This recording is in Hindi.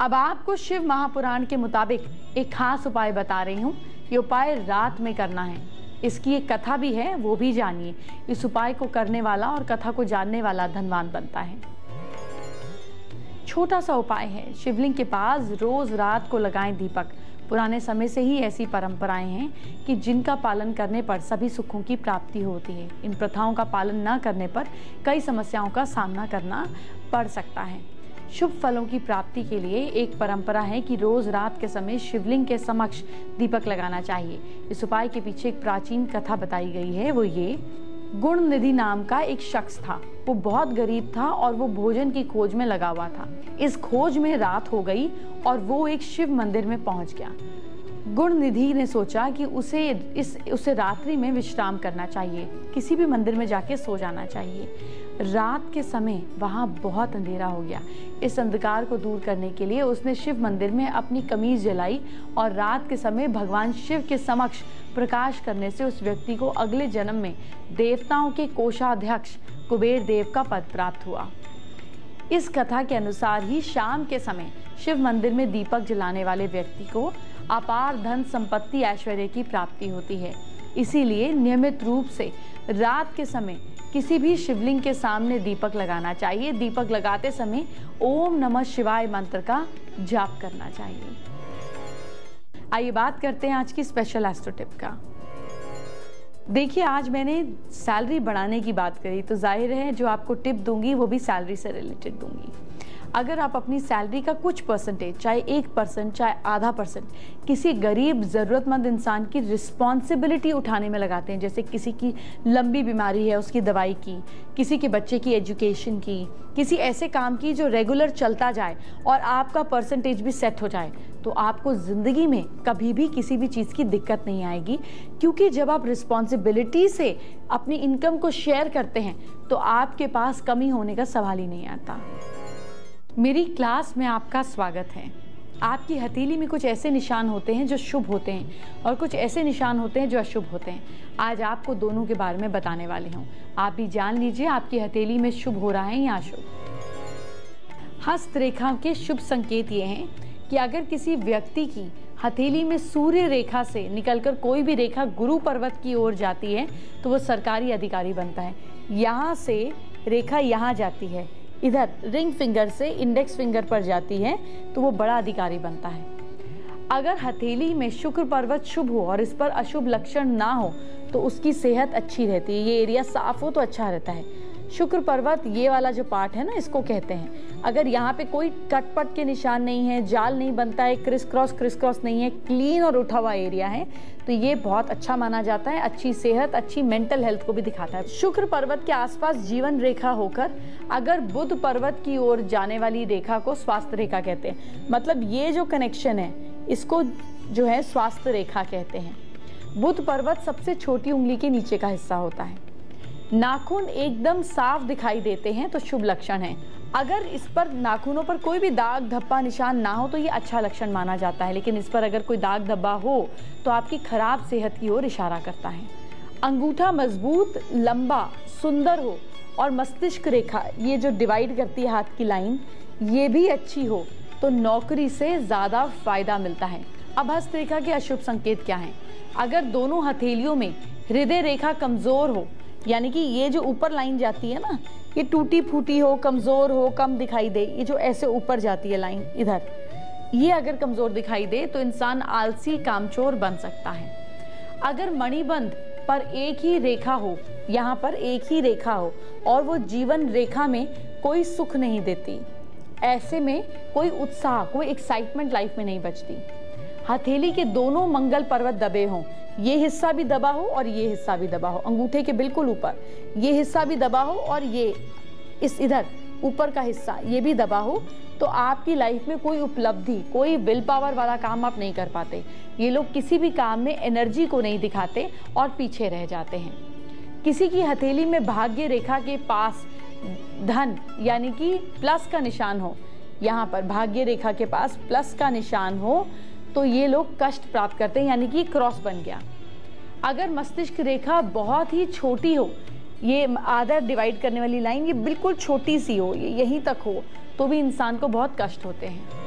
अब आपको शिव महापुराण के मुताबिक एक खास उपाय बता रही हूँ। ये उपाय रात में करना है। इसकी एक कथा भी है, वो भी जानिए। इस उपाय को करने वाला और कथा को जानने वाला धनवान बनता है। छोटा सा उपाय है, शिवलिंग के पास रोज रात को लगाएं दीपक। पुराने समय से ही ऐसी परंपराएं हैं कि जिनका पालन करने पर सभी सुखों की प्राप्ति होती है। इन प्रथाओं का पालन न करने पर कई समस्याओं का सामना करना पड़ सकता है। शुभ फलों की प्राप्ति के लिए एक परंपरा है कि रोज रात के समय शिवलिंग के समक्ष दीपक लगाना चाहिए। इस उपाय के पीछे एक प्राचीन कथा बताई गई है। वो ये, गुणनिधि नाम का एक शख्स था। वो बहुत गरीब था और वो भोजन की खोज में लगा हुआ था। इस खोज में रात हो गई और वो एक शिव मंदिर में पहुंच गया। गुणनिधि ने सोचा कि उसे रात्रि में विश्राम करना चाहिए, किसी भी मंदिर में जाके सो जाना चाहिए। रात के समय वहाँ बहुत अंधेरा हो गया। इस अंधकार को दूर करने के लिए उसने शिव मंदिर में अपनी कमीज जलाई और रात के समय भगवान शिव के समक्ष प्रकाश करने से उस व्यक्ति को अगले जन्म में देवताओं के कोषाध्यक्ष कुबेर देव का पद प्राप्त हुआ। इस कथा के अनुसार ही शाम के समय शिव मंदिर में दीपक जलाने वाले व्यक्ति को अपार धन संपत्ति ऐश्वर्य की प्राप्ति होती है। इसीलिए नियमित रूप से रात के समय किसी भी शिवलिंग के सामने दीपक लगाना चाहिए। दीपक लगाते समय ओम नमः शिवाय मंत्र का जाप करना चाहिए। आइए बात करते हैं आज की स्पेशल एस्ट्रो टिप का। देखिए, आज मैंने सैलरी बढ़ाने की बात करी, तो जाहिर है जो आपको टिप दूंगी वो भी सैलरी से रिलेटेड दूंगी। अगर आप अपनी सैलरी का कुछ परसेंटेज, चाहे 1%, चाहे आधा %, किसी गरीब ज़रूरतमंद इंसान की रिस्पॉन्सिबिलिटी उठाने में लगाते हैं, जैसे किसी की लंबी बीमारी है उसकी दवाई की, किसी के बच्चे की एजुकेशन की, किसी ऐसे काम की जो रेगुलर चलता जाए और आपका परसेंटेज भी सेट हो जाए, तो आपको ज़िंदगी में कभी भी किसी भी चीज़ की दिक्कत नहीं आएगी। क्योंकि जब आप रिस्पॉन्सिबिलिटी से अपनी इनकम को शेयर करते हैं तो आपके पास कमी होने का सवाल ही नहीं आता। मेरी क्लास में आपका स्वागत है। आपकी हथेली में कुछ ऐसे निशान होते हैं जो शुभ होते हैं और कुछ ऐसे निशान होते हैं जो अशुभ होते हैं। आज आपको दोनों के बारे में बताने वाली हूँ। आप भी जान लीजिए आपकी हथेली में शुभ हो रहा है या अशुभ। हस्तरेखा के शुभ संकेत ये हैं कि अगर किसी व्यक्ति की हथेली में सूर्य रेखा से निकलकर कोई भी रेखा गुरु पर्वत की ओर जाती है तो वो सरकारी अधिकारी बनता है। यहाँ से रेखा यहाँ जाती है, इधर रिंग फिंगर से इंडेक्स फिंगर पर जाती है तो वो बड़ा अधिकारी बनता है। अगर हथेली में शुक्र पर्वत शुभ हो और इस पर अशुभ लक्षण ना हो तो उसकी सेहत अच्छी रहती है। ये एरिया साफ हो तो अच्छा रहता है। शुक्र पर्वत, ये वाला जो पार्ट है ना, इसको कहते हैं। अगर यहाँ पे कोई कटपट के निशान नहीं है, जाल नहीं बनता है, क्रिस क्रॉस नहीं है, क्लीन और उठा हुआ एरिया है, तो ये बहुत अच्छा माना जाता है। अच्छी सेहत, अच्छी मेंटल हेल्थ को भी दिखाता है। शुक्र पर्वत के आसपास जीवन रेखा होकर अगर बुध पर्वत की ओर जाने वाली रेखा को स्वास्थ्य रेखा कहते हैं। मतलब ये जो कनेक्शन है इसको जो है स्वास्थ्य रेखा कहते हैं। बुध पर्वत सबसे छोटी उंगली के नीचे का हिस्सा होता है। नाखून एकदम साफ दिखाई देते हैं तो शुभ लक्षण है। अगर इस पर नाखूनों पर कोई भी दाग धब्बा निशान ना हो तो ये अच्छा लक्षण माना जाता है, लेकिन इस पर अगर कोई दाग धब्बा हो तो आपकी खराब सेहत की ओर इशारा करता है। अंगूठा मजबूत, लंबा, सुंदर हो और मस्तिष्क रेखा, ये जो डिवाइड करती है हाथ की लाइन, ये भी अच्छी हो तो नौकरी से ज़्यादा फायदा मिलता है। अब हस्तरेखा के अशुभ संकेत क्या हैं? अगर दोनों हथेलियों में हृदय रेखा कमज़ोर हो, यानी कि ये जो ऊपर लाइन जाती है ना, ये टूटी फूटी हो, कमज़ोर हो, कम दिखाई दे, ये जो ऐसे ऊपर जाती है लाइन इधर, ये अगर कमज़ोर दिखाई दे तो इंसान आलसी, कामचोर बन सकता है। अगर मणिबंध पर एक ही रेखा हो, यहाँ पर एक ही रेखा हो और वो जीवन रेखा में कोई सुख नहीं देती, ऐसे में कोई उत्साह, कोई एक्साइटमेंट लाइफ में नहीं बचती। हथेली के दोनों मंगल पर्वत दबे हों, ये हिस्सा भी दबा हो और ये हिस्सा भी दबा हो, अंगूठे के बिल्कुल ऊपर ये हिस्सा भी दबा हो और ये इस इधर ऊपर का हिस्सा ये भी दबा हो, तो आपकी लाइफ में कोई उपलब्धि, कोई विल पावर वाला काम आप नहीं कर पाते। ये लोग किसी भी काम में एनर्जी को नहीं दिखाते और पीछे रह जाते हैं। किसी की हथेली में भाग्य रेखा के पास धन यानी कि प्लस का निशान हो, यहाँ पर भाग्य रेखा के पास प्लस का निशान हो तो ये लोग कष्ट प्राप्त करते हैं, यानी कि क्रॉस बन गया। अगर मस्तिष्क रेखा बहुत ही छोटी हो, ये आधा डिवाइड करने वाली लाइन ये बिल्कुल छोटी सी हो, ये यहीं तक हो, तो भी इंसान को बहुत कष्ट होते हैं।